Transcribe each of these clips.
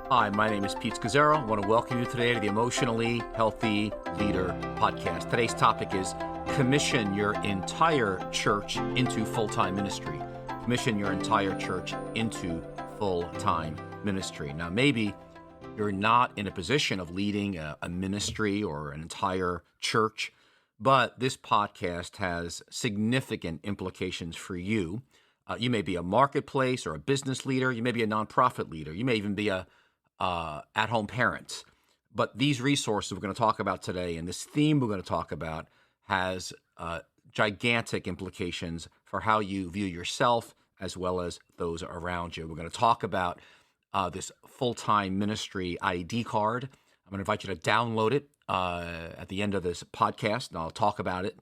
Hi, my name is Pete Scazzero. I want to welcome you today to the Emotionally Healthy Leader podcast. Today's topic is commission your entire church into full-time ministry. Commission your entire church into full-time ministry. Now, maybe you're not in a position of leading a ministry or an entire church, but this podcast has significant implications for you. You may be a marketplace or a business leader. You may be a nonprofit leader. You may even be a at-home parents. But these resources we're going to talk about today and this theme we're going to talk about has gigantic implications for how you view yourself as well as those around you. We're going to talk about this full-time ministry ID card. I'm going to invite you to download it at the end of this podcast, and I'll talk about it.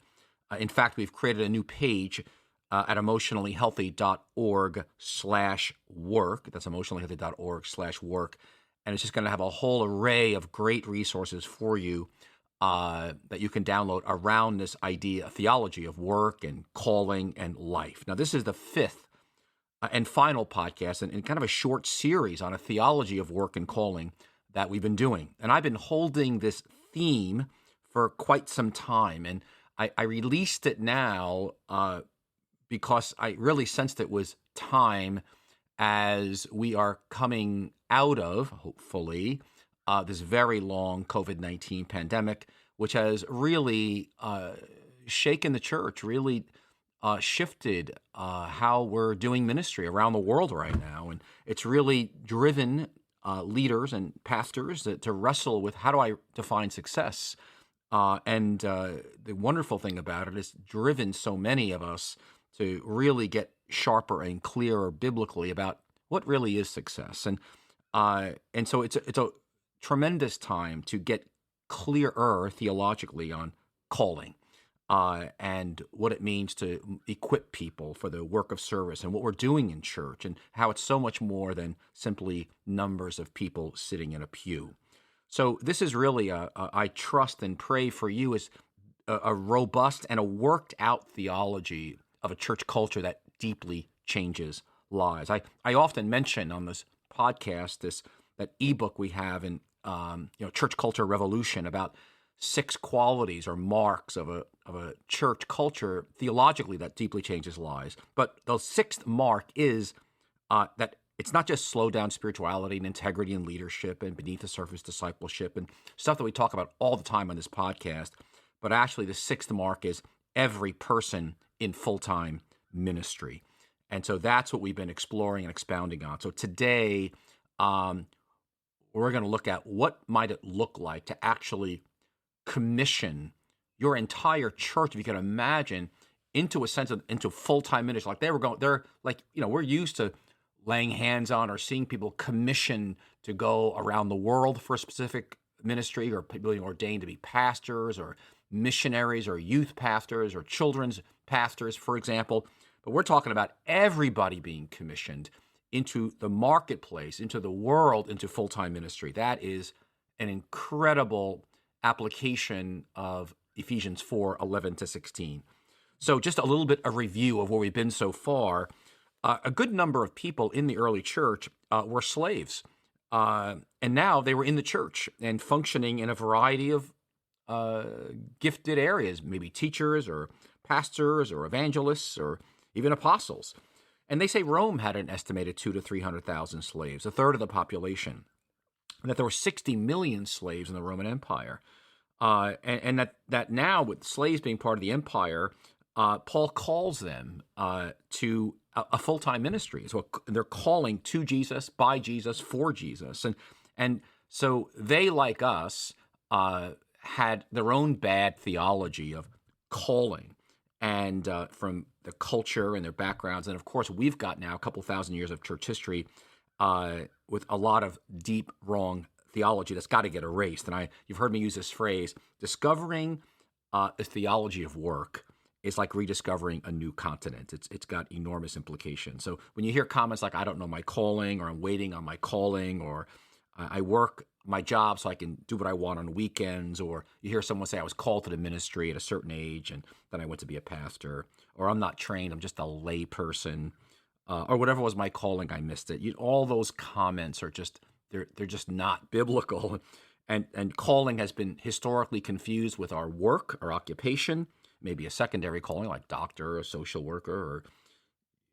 In fact, we've created a new page at emotionallyhealthy.org/work. That's emotionallyhealthy.org/work. And it's just going to have a whole array of great resources for you that you can download around this idea, theology of work and calling and life. Now, this is the fifth and final podcast and kind of a short series on a theology of work and calling that we've been doing. And I've been holding this theme for quite some time. And I released it now because I really sensed it was time as we are coming out of, hopefully, this very long COVID-19 pandemic, which has really shaken the church, really shifted how we're doing ministry around the world right now. And it's really driven leaders and pastors to wrestle with, how do I define success? And the wonderful thing about it is driven so many of us to really get sharper and clearer biblically about what really is success. And so it's a tremendous time to get clearer theologically on calling and what it means to equip people for the work of service and what we're doing in church and how it's so much more than simply numbers of people sitting in a pew. So this is really I trust and pray for you as a robust and a worked out theology of a church culture that deeply changes lives. I often mention on this podcast that ebook we have in Church Culture Revolution about 6 qualities or marks of a church culture theologically that deeply changes lives. But the 6th mark is that it's not just slow down spirituality and integrity and leadership and beneath the surface discipleship and stuff that we talk about all the time on this podcast, but actually the 6th mark is every person in full-time ministry. And so that's what we've been exploring and expounding on. So today, we're going to look at what might it look like to actually commission your entire church, if you can imagine, into full-time ministry. Like we're used to laying hands on or seeing people commissioned to go around the world for a specific ministry, or people being ordained to be pastors or missionaries or youth pastors or children's pastors, for example. But we're talking about everybody being commissioned into the marketplace, into the world, into full-time ministry. That is an incredible application of Ephesians 4:11-16. So just a little bit of review of where we've been so far. A good number of people in the early church were slaves. And now they were in the church and functioning in a variety of gifted areas, maybe teachers or pastors or evangelists or even apostles. And they say Rome had an estimated 200,000 to 300,000 slaves, a third of the population, and that there were 60 million slaves in the Roman Empire. And that now, with slaves being part of the empire, Paul calls them to a full-time ministry. So they're calling to Jesus, by Jesus, for Jesus. And so they, like us, had their own bad theology of calling and from the culture and their backgrounds. And of course, we've got now a couple thousand years of church history with a lot of deep wrong theology that's got to get erased. And you've heard me use this phrase, discovering the theology of work is like rediscovering a new continent. It's got enormous implications. So when you hear comments like, I don't know my calling, or I'm waiting on my calling, or I work my job so I can do what I want on weekends, or you hear someone say I was called to the ministry at a certain age and then I went to be a pastor, or I'm not trained, I'm just a lay person, or whatever was my calling, I missed it. All those comments are just they're just not biblical. And calling has been historically confused with our work, our occupation, maybe a secondary calling like doctor, a social worker, or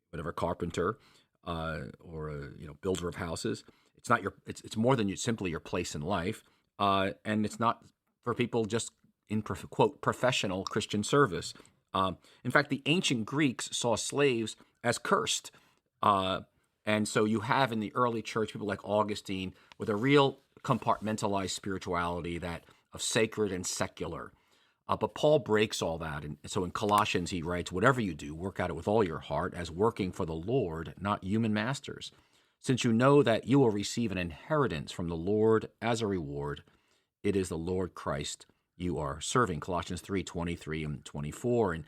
whatever, carpenter, or a builder of houses. It's not your. It's more than simply your place in life, and it's not for people just in quote professional Christian service. In fact, the ancient Greeks saw slaves as cursed, and so you have in the early church people like Augustine with a real compartmentalized spirituality that of sacred and secular. But Paul breaks all that. And so in Colossians, he writes, whatever you do, work at it with all your heart as working for the Lord, not human masters, since you know that you will receive an inheritance from the Lord as a reward. It is the Lord Christ you are serving. Colossians 3:23 and 24. And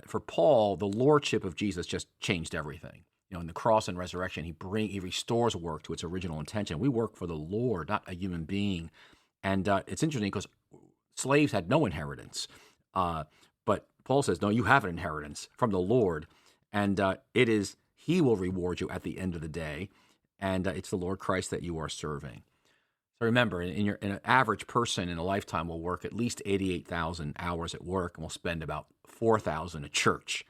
for Paul, the lordship of Jesus just changed everything. In the cross and resurrection, he restores work to its original intention. We work for the Lord, not a human being. And it's interesting because slaves had no inheritance. But Paul says, no, you have an inheritance from the Lord. And he will reward you at the end of the day. And it's the Lord Christ that you are serving. So remember, an average person in a lifetime will work at least 88,000 hours at work and will spend about 4,000 at church.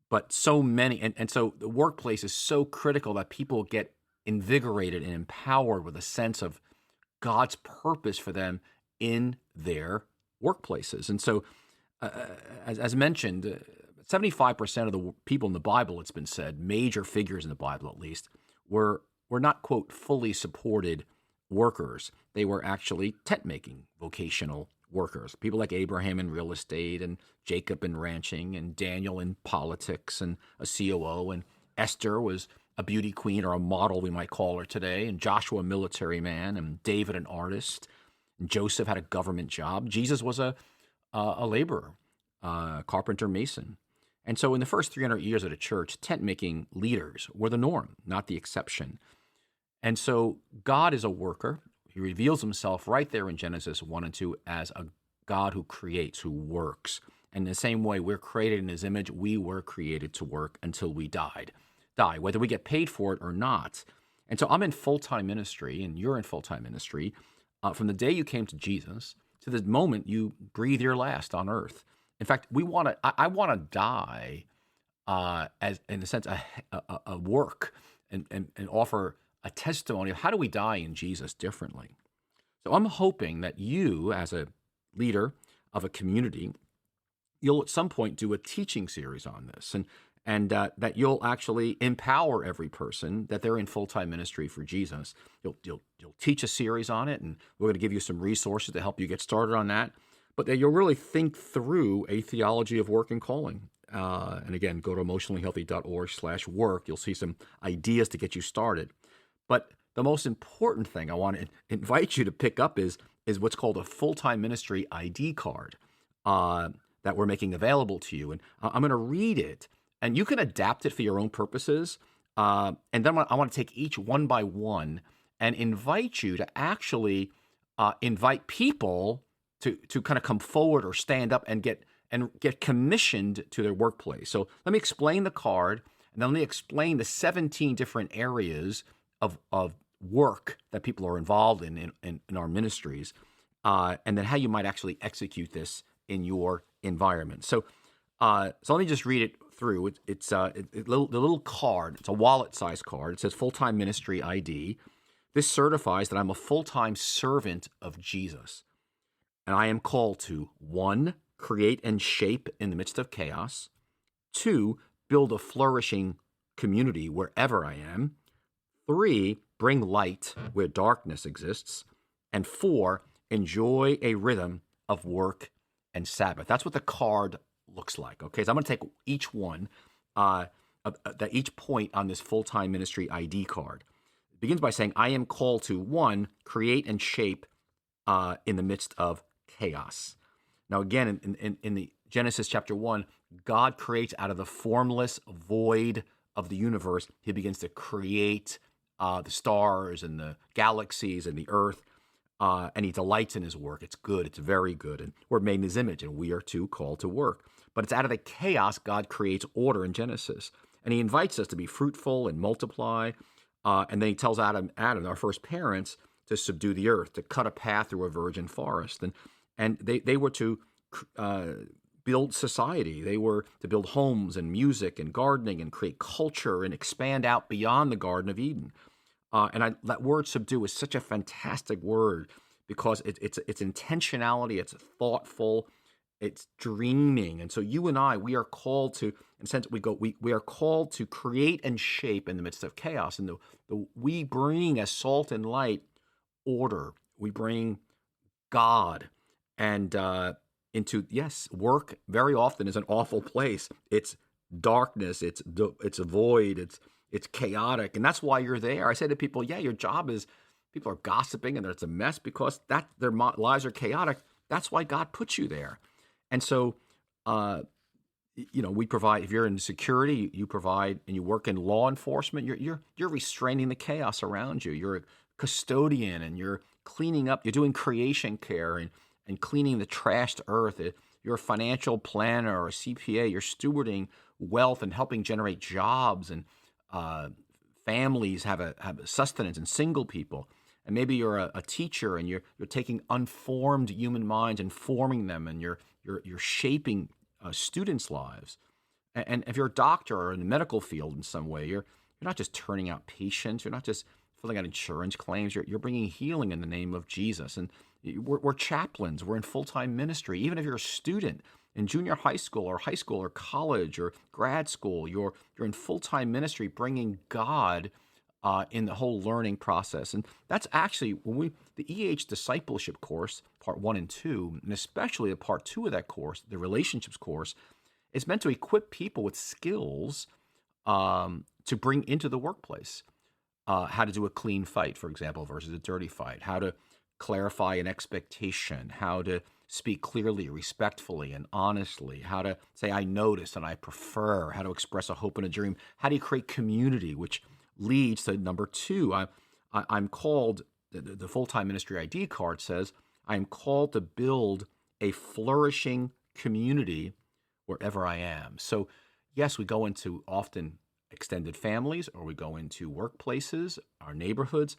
But so many, and so the workplace is so critical that people get invigorated and empowered with a sense of God's purpose for them in their workplaces. And so, as mentioned, 75% of the people in the Bible, it's been said, major figures in the Bible at least, were not, quote, fully supported workers. They were actually tent-making vocational workers. People like Abraham in real estate, and Jacob in ranching, and Daniel in politics, and a COO, and Esther was a beauty queen, or a model we might call her today, and Joshua a military man, and David an artist, and Joseph had a government job. Jesus was a laborer, carpenter, mason. And so in the first 300 years of the church, tent-making leaders were the norm, not the exception. And so God is a worker. He reveals himself right there in Genesis 1 and 2 as a God who creates, who works. And in the same way, we're created in his image. We were created to work until we die, whether we get paid for it or not. And so I'm in full-time ministry, and you're in full-time ministry. From the day you came to Jesus to the moment you breathe your last on earth. In fact, I want to die as, in a sense, a work and offer a testimony of how do we die in Jesus differently. So I'm hoping that you, as a leader of a community, you'll at some point do a teaching series on this, and that you'll actually empower every person that they're in full-time ministry for Jesus. You'll teach a series on it, and we're going to give you some resources to help you get started on that. But that you'll really think through a theology of work and calling. And again, go to emotionallyhealthy.org/work. You'll see some ideas to get you started. But the most important thing I want to invite you to pick up is what's called a full-time ministry ID card that we're making available to you. And I'm going to read it, and you can adapt it for your own purposes. And then I want to take each one by one and invite you to actually invite people to kind of come forward or stand up and get commissioned to their workplace. So let me explain the card, and then let me explain the 17 different areas of work that people are involved in our ministries, and then how you might actually execute this in your environment. So let me just read it through. It's the little card. It's a wallet-sized card. It says full-time ministry ID. This certifies that I'm a full-time servant of Jesus, and I am called to 1, create and shape in the midst of chaos. 2, build a flourishing community wherever I am. 3, bring light where darkness exists. And 4, enjoy a rhythm of work and Sabbath. That's what the card looks like. Okay, so I'm going to take each one, each point on this full-time ministry ID card. It begins by saying, I am called to 1, create and shape in the midst of chaos. Now, again, in the Genesis chapter 1, God creates out of the formless void of the universe. He begins to create the stars and the galaxies and the earth, and he delights in his work. It's good. It's very good. And we're made in his image, and we are too called to work. But it's out of the chaos God creates order in Genesis. And he invites us to be fruitful and multiply, And then he tells Adam, our first parents, to subdue the earth, to cut a path through a virgin forest. And they were to build society. They were to build homes and music and gardening and create culture and expand out beyond the Garden of Eden. That word subdue is such a fantastic word because it's intentionality, it's thoughtful, it's dreaming. And so you and I, we are called to, in a sense, we are called to create and shape in the midst of chaos. And we bring as salt and light order. We bring God and into, yes, work very often is an awful place. It's darkness, it's a void, it's chaotic, and that's why you're there. I say to people, yeah, your job is, people are gossiping and it's a mess because their lives are chaotic. That's why God put you there. And so, we provide. If you're in security, you provide, and you work in law enforcement. You're restraining the chaos around you. You're a custodian, and you're cleaning up. You're doing creation care and cleaning the trashed earth. You're a financial planner or a CPA. You're stewarding wealth and helping generate jobs, and families have a sustenance, and single people. And maybe you're a teacher, and you're taking unformed human minds and forming them, and you're shaping students' lives. And if you're a doctor or in the medical field in some way, you're not just turning out patients. You're not just filling out insurance claims. You're bringing healing in the name of Jesus. And we're chaplains. We're in full-time ministry. Even if you're a student in junior high school or college or grad school, you're in full-time ministry, bringing God in the whole learning process. And that's actually the EH Discipleship course, part 1 and 2, and especially the part 2 of that course, the relationships course, is meant to equip people with skills to bring into the workplace. How to do a clean fight, for example, versus a dirty fight. How to clarify an expectation. How to speak clearly, respectfully, and honestly. How to say, I notice and I prefer. How to express a hope and a dream. How do you create community, which leads to number 2. I'm called, the full-time ministry ID card says, I'm called to build a flourishing community wherever I am. So yes, we go into often extended families, or we go into workplaces, our neighborhoods,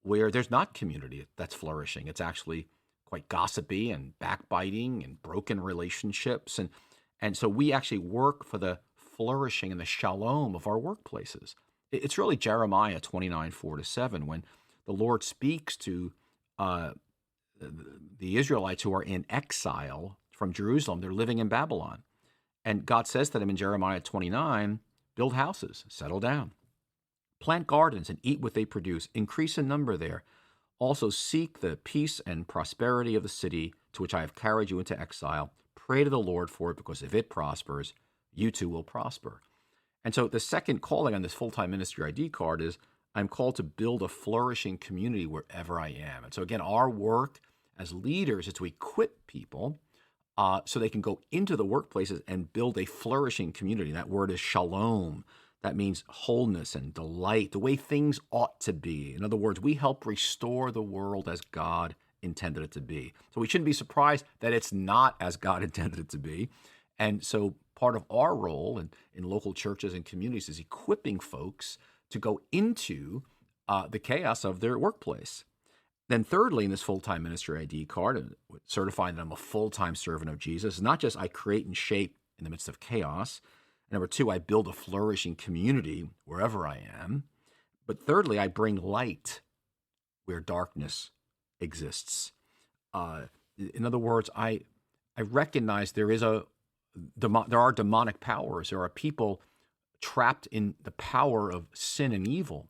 where there's not community that's flourishing. It's actually quite gossipy and backbiting and broken relationships. And so we actually work for the flourishing and the shalom of our workplaces. It's really Jeremiah 29:4-7, when the Lord speaks to the Israelites who are in exile from Jerusalem. They're living in Babylon. And God says to them in Jeremiah 29, build houses, settle down, plant gardens and eat what they produce, increase in number there. Also seek the peace and prosperity of the city to which I have carried you into exile. Pray to the Lord for it, because if it prospers, you too will prosper. And so the second calling on this full-time ministry ID card is, I'm called to build a flourishing community wherever I am. And so again, our work as leaders is to equip people so they can go into the workplaces and build a flourishing community. That word is shalom. That means wholeness and delight, the way things ought to be. In other words, we help restore the world as God intended it to be. So we shouldn't be surprised that it's not as God intended it to be. And so part of our role in local churches and communities is equipping folks to go into the chaos of their workplace. Then thirdly, in this full-time ministry ID card, certifying that I'm a full-time servant of Jesus, not just I create and shape in the midst of chaos. And number 2, I build a flourishing community wherever I am. But thirdly, I bring light where darkness exists. In other words, I recognize there are demonic powers. There are people trapped in the power of sin and evil.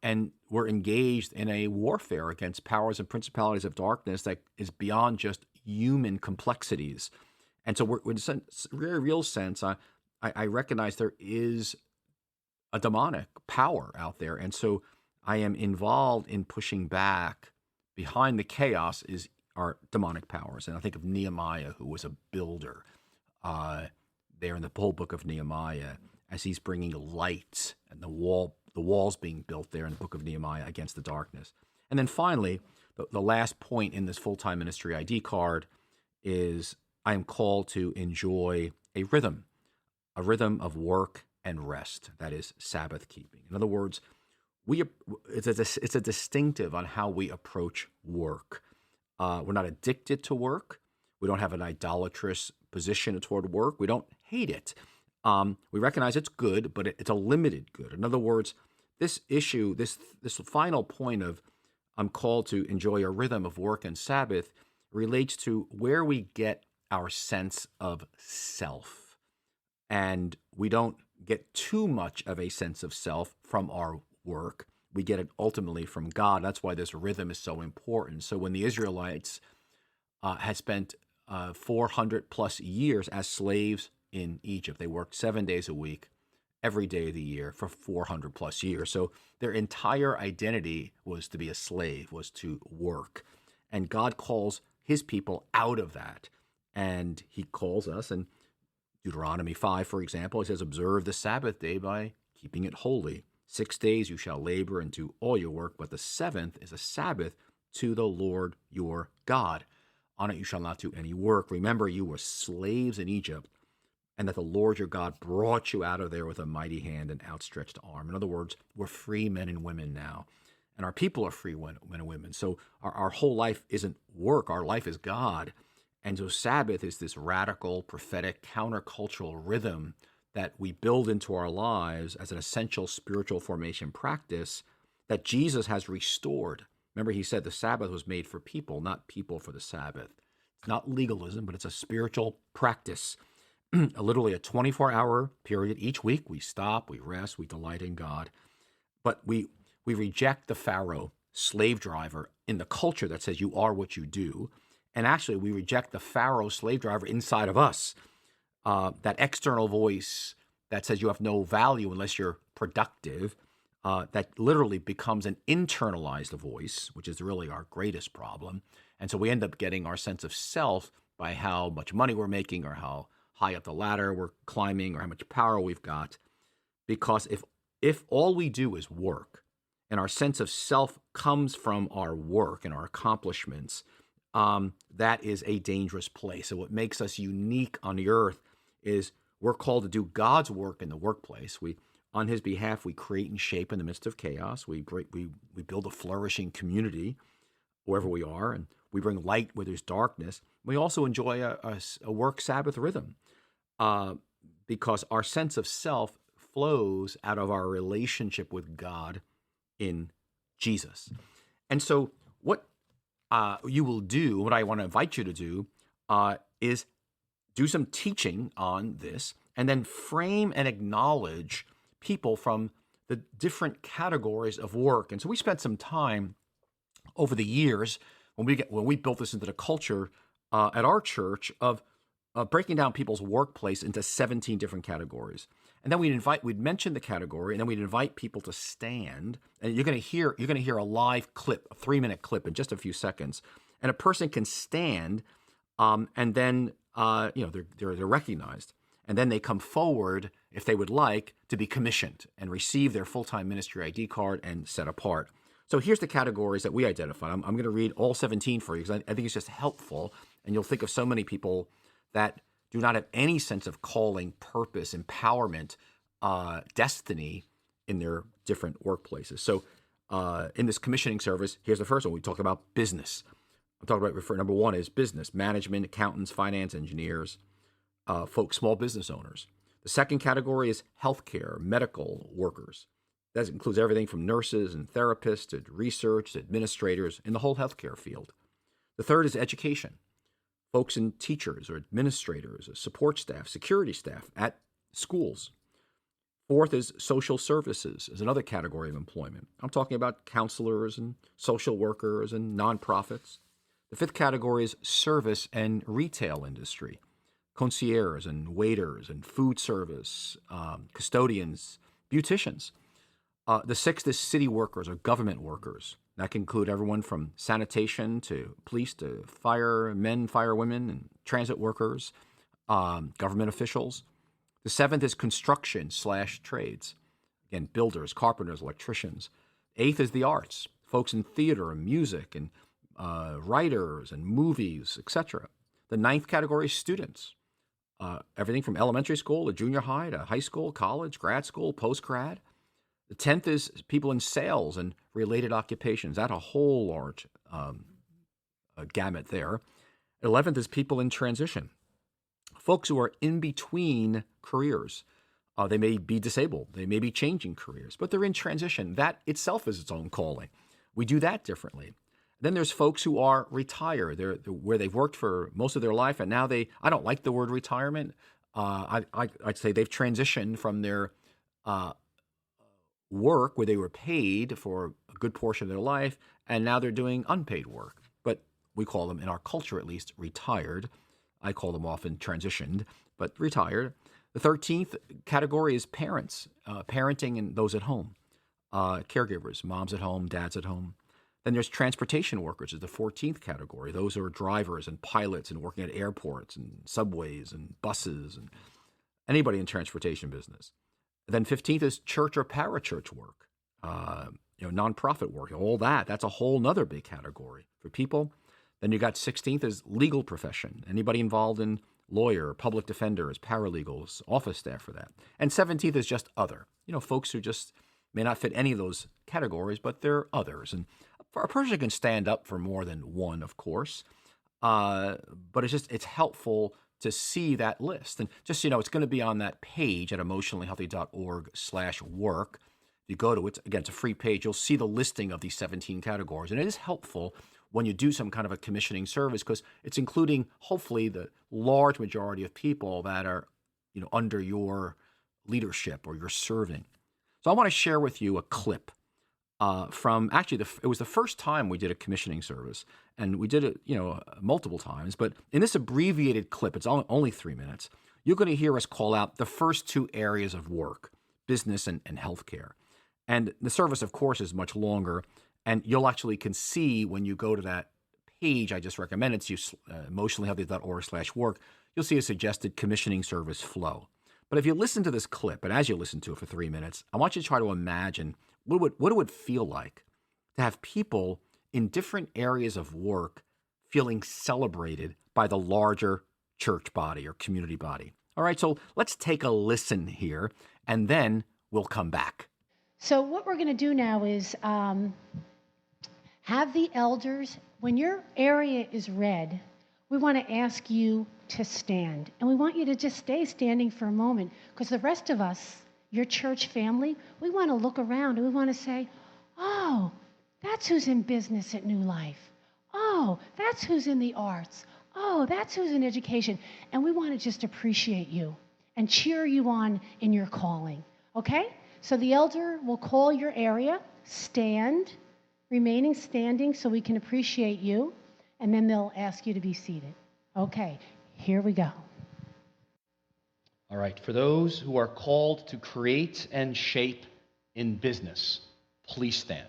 And we're engaged in a warfare against powers and principalities of darkness that is beyond just human complexities. And so we're in a very real sense, I recognize there is a demonic power out there. And so I am involved in pushing back. Behind the chaos are demonic powers. And I think of Nehemiah, who was a builder there in the whole book of Nehemiah, as he's bringing light and the walls being built there in the book of Nehemiah against the darkness. And then finally, the last point in this full-time ministry ID card is I am called to enjoy a rhythm of work and rest. That is Sabbath keeping. In other words, we it's a distinctive on how we approach work. We're not addicted to work. We don't have an idolatrous position toward work. We don't hate it. We recognize it's good, but it's a limited good. In other words, this issue, this final point of I'm called to enjoy a rhythm of work and Sabbath relates to where we get our sense of self. And we don't get too much of a sense of self from our work. We get it ultimately from God. That's why this rhythm is so important. So when the Israelites had spent 400 plus years as slaves in Egypt, they worked 7 days a week, every day of the year for 400 plus years. So their entire identity was to be a slave, was to work. And God calls his people out of that. And he calls us, in Deuteronomy 5, for example, he says, observe the Sabbath day by keeping it holy. 6 days you shall labor and do all your work, but the seventh is a Sabbath to the Lord your God. On it you shall not do any work. Remember, you were slaves in Egypt, and that the Lord your God brought you out of there with a mighty hand and outstretched arm. In other words, we're free men and women now, and our people are free men and women. So our whole life isn't work. Our life is God. And so Sabbath is this radical, prophetic, countercultural rhythm that we build into our lives as an essential spiritual formation practice that Jesus has restored. Remember, he said the Sabbath was made for people, not people for the Sabbath. It's not legalism, but it's a spiritual practice. Literally a 24-hour period each week. We stop, we rest, we delight in God. But we reject the Pharaoh slave driver in the culture that says you are what you do. And actually, we reject the Pharaoh slave driver inside of us, that external voice that says you have no value unless you're productive, that literally becomes an internalized voice, which is really our greatest problem. And so we end up getting our sense of self by how much money we're making or how high up the ladder we're climbing or how much power we've got. Because if all we do is work and our sense of self comes from our work and our accomplishments, that is a dangerous place. So what makes us unique on the earth is we're called to do God's work in the workplace. On his behalf, we create and shape in the midst of chaos. We build a flourishing community wherever we are, and we bring light where there's darkness. We also enjoy a work Sabbath rhythm because our sense of self flows out of our relationship with God in Jesus. And so what you will do, what I want to invite you to do, is do some teaching on this and then frame and acknowledge people from the different categories of work. And so we spent some time over the years when we built this into the culture at our church of breaking down people's workplace into 17 different categories. And then we'd mention the category, and then we'd invite people to stand. And you're going to hear a live clip, a 3-minute clip in just a few seconds. And a person can stand, and then they're recognized. And then they come forward, if they would like, to be commissioned and receive their full-time ministry ID card and set apart. So here's the categories that we identified. I'm going to read all 17 for you because I think it's just helpful. And you'll think of so many people that do not have any sense of calling, purpose, empowerment, destiny in their different workplaces. So in this commissioning service, here's the first one. We talk about business. I'm talking about, number one is business, management, accountants, finance engineers, folks, small business owners. The second category is healthcare, medical workers. That includes everything from nurses and therapists to research to administrators in the whole healthcare field. The third is education, folks and teachers or administrators, support staff, security staff at schools. Fourth is social services is another category of employment. I'm talking about counselors and social workers and nonprofits. The fifth category is service and retail industry, concierges and waiters and food service, custodians, beauticians. The sixth is city workers or government workers. That can include everyone from sanitation to police to firemen, firewomen, and transit workers, government officials. The seventh is construction/trades. Again, builders, carpenters, electricians. Eighth is the arts, folks in theater and music and writers and movies, etc. The ninth category is students. Everything from elementary school to junior high to high school, college, grad school, post-grad. The 10th is people in sales and related occupations. That's a whole large gamut there. 11th is people in transition, folks who are in between careers. They may be disabled. They may be changing careers, but they're in transition. That itself is its own calling. We do that differently. Then there's folks who are retired. They're where they've worked for most of their life, and now I don't like the word retirement. I'd say they've transitioned from their work where they were paid for a good portion of their life, and now they're doing unpaid work. But we call them, in our culture at least, retired. I call them often transitioned, but retired. The 13th category is parents, parenting and those at home, caregivers, moms at home, dads at home. Then there's transportation workers is the 14th category. Those are drivers and pilots and working at airports and subways and buses and anybody in transportation business. Then 15th is church or parachurch work, nonprofit work, all that. That's a whole nother big category for people. Then you got 16th is legal profession, anybody involved in lawyer, public defenders, paralegals, office staff for that. And 17th is just other, folks who just may not fit any of those categories, but they're others. And a person can stand up for more than one, of course, but it's helpful to see that list. And just, it's going to be on that page at emotionallyhealthy.org/work. If you go to it, again, it's a free page, you'll see the listing of these 17 categories. And it is helpful when you do some kind of a commissioning service because it's including, hopefully, the large majority of people that are, under your leadership or you're serving. So I want to share with you a clip from actually it was the first time we did a commissioning service, and we did it multiple times, but in this abbreviated clip, it's only 3 minutes, you're going to hear us call out the first two areas of work, business and healthcare. And the service, of course, is much longer, and you'll actually can see when you go to that page I just recommended to you, emotionallyhealthy.org/work, you'll see a suggested commissioning service flow. But if you listen to this clip, and as you listen to it for 3 minutes, I want you to try to imagine what it would feel like to have people in different areas of work feeling celebrated by the larger church body or community body. All right, so let's take a listen here, and then we'll come back. So what we're going to do now is have the elders, when your area is read, we want to ask you to stand. And we want you to just stay standing for a moment, because the rest of us, your church family, we want to look around and we want to say, oh, that's who's in business at New Life. Oh, that's who's in the arts. Oh, that's who's in education. And we want to just appreciate you and cheer you on in your calling. Okay? So the elder will call your area, stand, remaining standing so we can appreciate you, and then they'll ask you to be seated. Okay, here we go. All right, for those who are called to create and shape in business, please stand.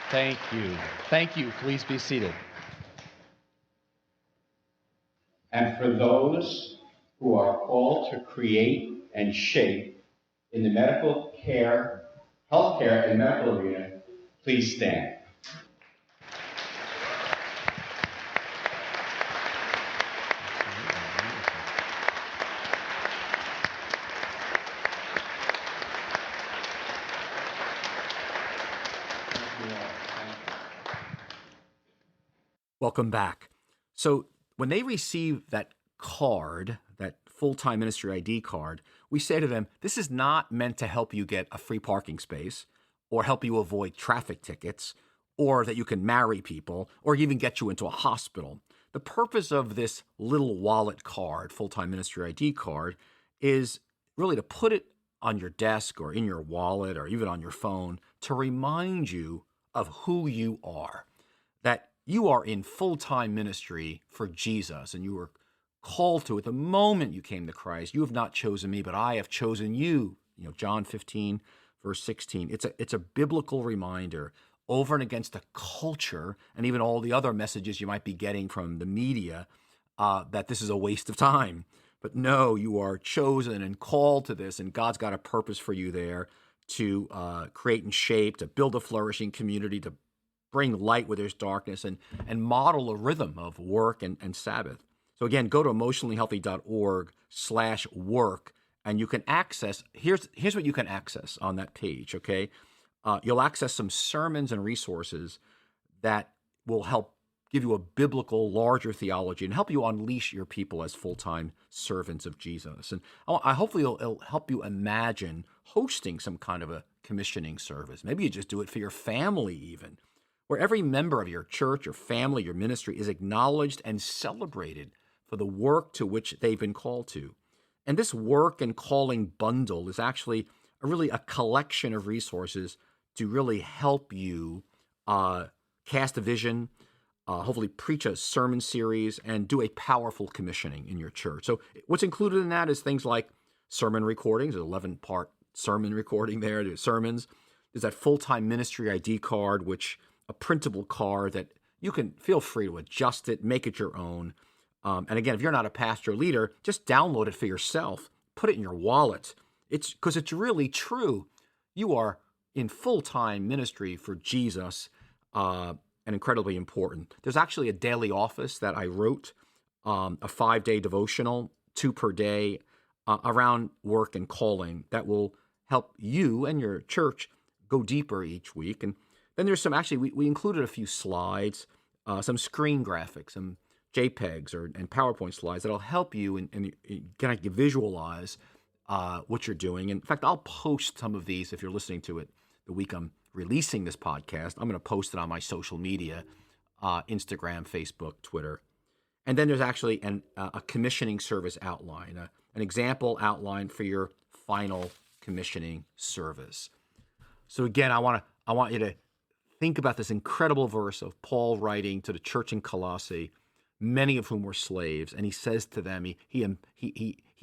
Thank you. Thank you. Please be seated. And for those who are called to create and shape in the medical care, healthcare, and medical arena, please stand. Welcome back. So when they receive that card, that full-time ministry ID card, we say to them, this is not meant to help you get a free parking space or help you avoid traffic tickets or that you can marry people or even get you into a hospital. The purpose of this little wallet card, full-time ministry ID card, is really to put it on your desk or in your wallet or even on your phone to remind you of who you are, that you are in full-time ministry for Jesus, and you were called to it the moment you came to Christ. You have not chosen me, but I have chosen you. John 15, verse 16. It's a biblical reminder over and against the culture and even all the other messages you might be getting from the media that this is a waste of time. But no, you are chosen and called to this, and God's got a purpose for you there to create and shape, to build a flourishing community, to bring light where there's darkness, and model a rhythm of work and Sabbath. So again, go to emotionallyhealthy.org/work, and you can access, here's what you can access on that page, okay? You'll access some sermons and resources that will help give you a biblical, larger theology and help you unleash your people as full-time servants of Jesus. And I hopefully it'll help you imagine hosting some kind of a commissioning service. Maybe you just do it for your family even, where every member of your church, your family, your ministry is acknowledged and celebrated for the work to which they've been called to. And this work and calling bundle is actually really a collection of resources to really help you cast a vision, hopefully preach a sermon series, and do a powerful commissioning in your church. So what's included in that is things like sermon recordings, an 11-part sermon recording there, there's sermons. There's that full-time ministry ID card, which a printable card that you can feel free to adjust it, make it your own. And again, if you're not a pastor or leader, just download it for yourself. Put it in your wallet. It's because it's really true. You are in full-time ministry for Jesus, and incredibly important. There's actually a daily office that I wrote, a 5-day devotional, 2 per day, around work and calling that will help you and your church go deeper each week. And then there's some, actually, we included a few slides, some screen graphics, some JPEGs and PowerPoint slides that'll help you and kind of visualize what you're doing. In fact, I'll post some of these if you're listening to it the week I'm releasing this podcast. I'm going to post it on my social media, Instagram, Facebook, Twitter. And then there's actually a commissioning service outline, an example outline for your final commissioning service. So again, I want you to think about this incredible verse of Paul writing to the church in Colossae, many of whom were slaves, and he says to them, he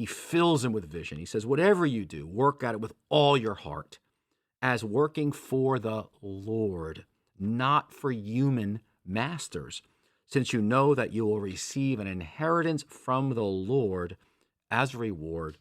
fills them with vision. He says, whatever you do, work at it with all your heart, as working for the Lord, not for human masters, since you know that you will receive an inheritance from the Lord as a reward.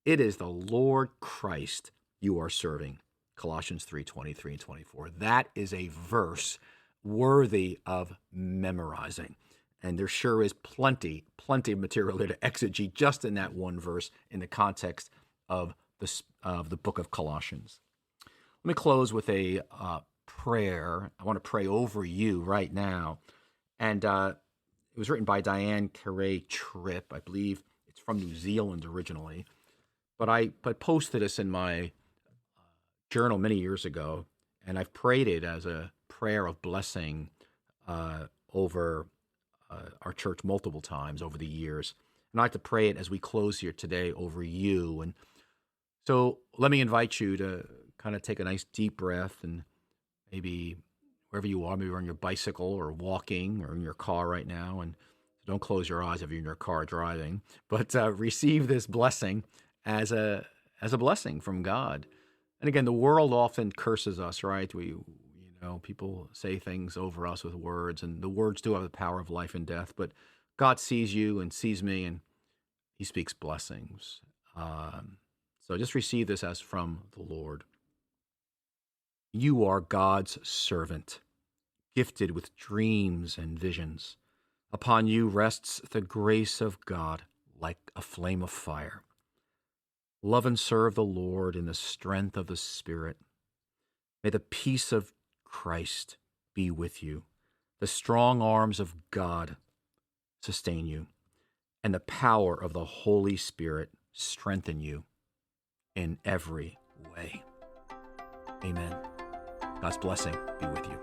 It is the Lord Christ you are serving. Colossians 3:23 and 24. That is a verse worthy of memorizing. And there sure is plenty of material there to exegete just in that one verse in the context of the book of Colossians. Let me close with a prayer. I want to pray over you right now. And it was written by Diane Carey Tripp. I believe it's from New Zealand originally. But I posted this in my journal many years ago, and I've prayed it as a prayer of blessing over our church multiple times over the years. And I'd like to pray it as we close here today over you. And so let me invite you to kind of take a nice deep breath, and maybe wherever you are, maybe you're on your bicycle or walking or in your car right now, and don't close your eyes if you're in your car driving, but receive this blessing as a blessing from God. And again, the world often curses us, right? People say things over us with words, and the words do have the power of life and death, but God sees you and sees me, and he speaks blessings. So just receive this as from the Lord. You are God's servant, gifted with dreams and visions. Upon you rests the grace of God like a flame of fire. Love and serve the Lord in the strength of the Spirit. May the peace of Christ be with you. The strong arms of God sustain you, and the power of the Holy Spirit strengthen you in every way. Amen. God's blessing be with you.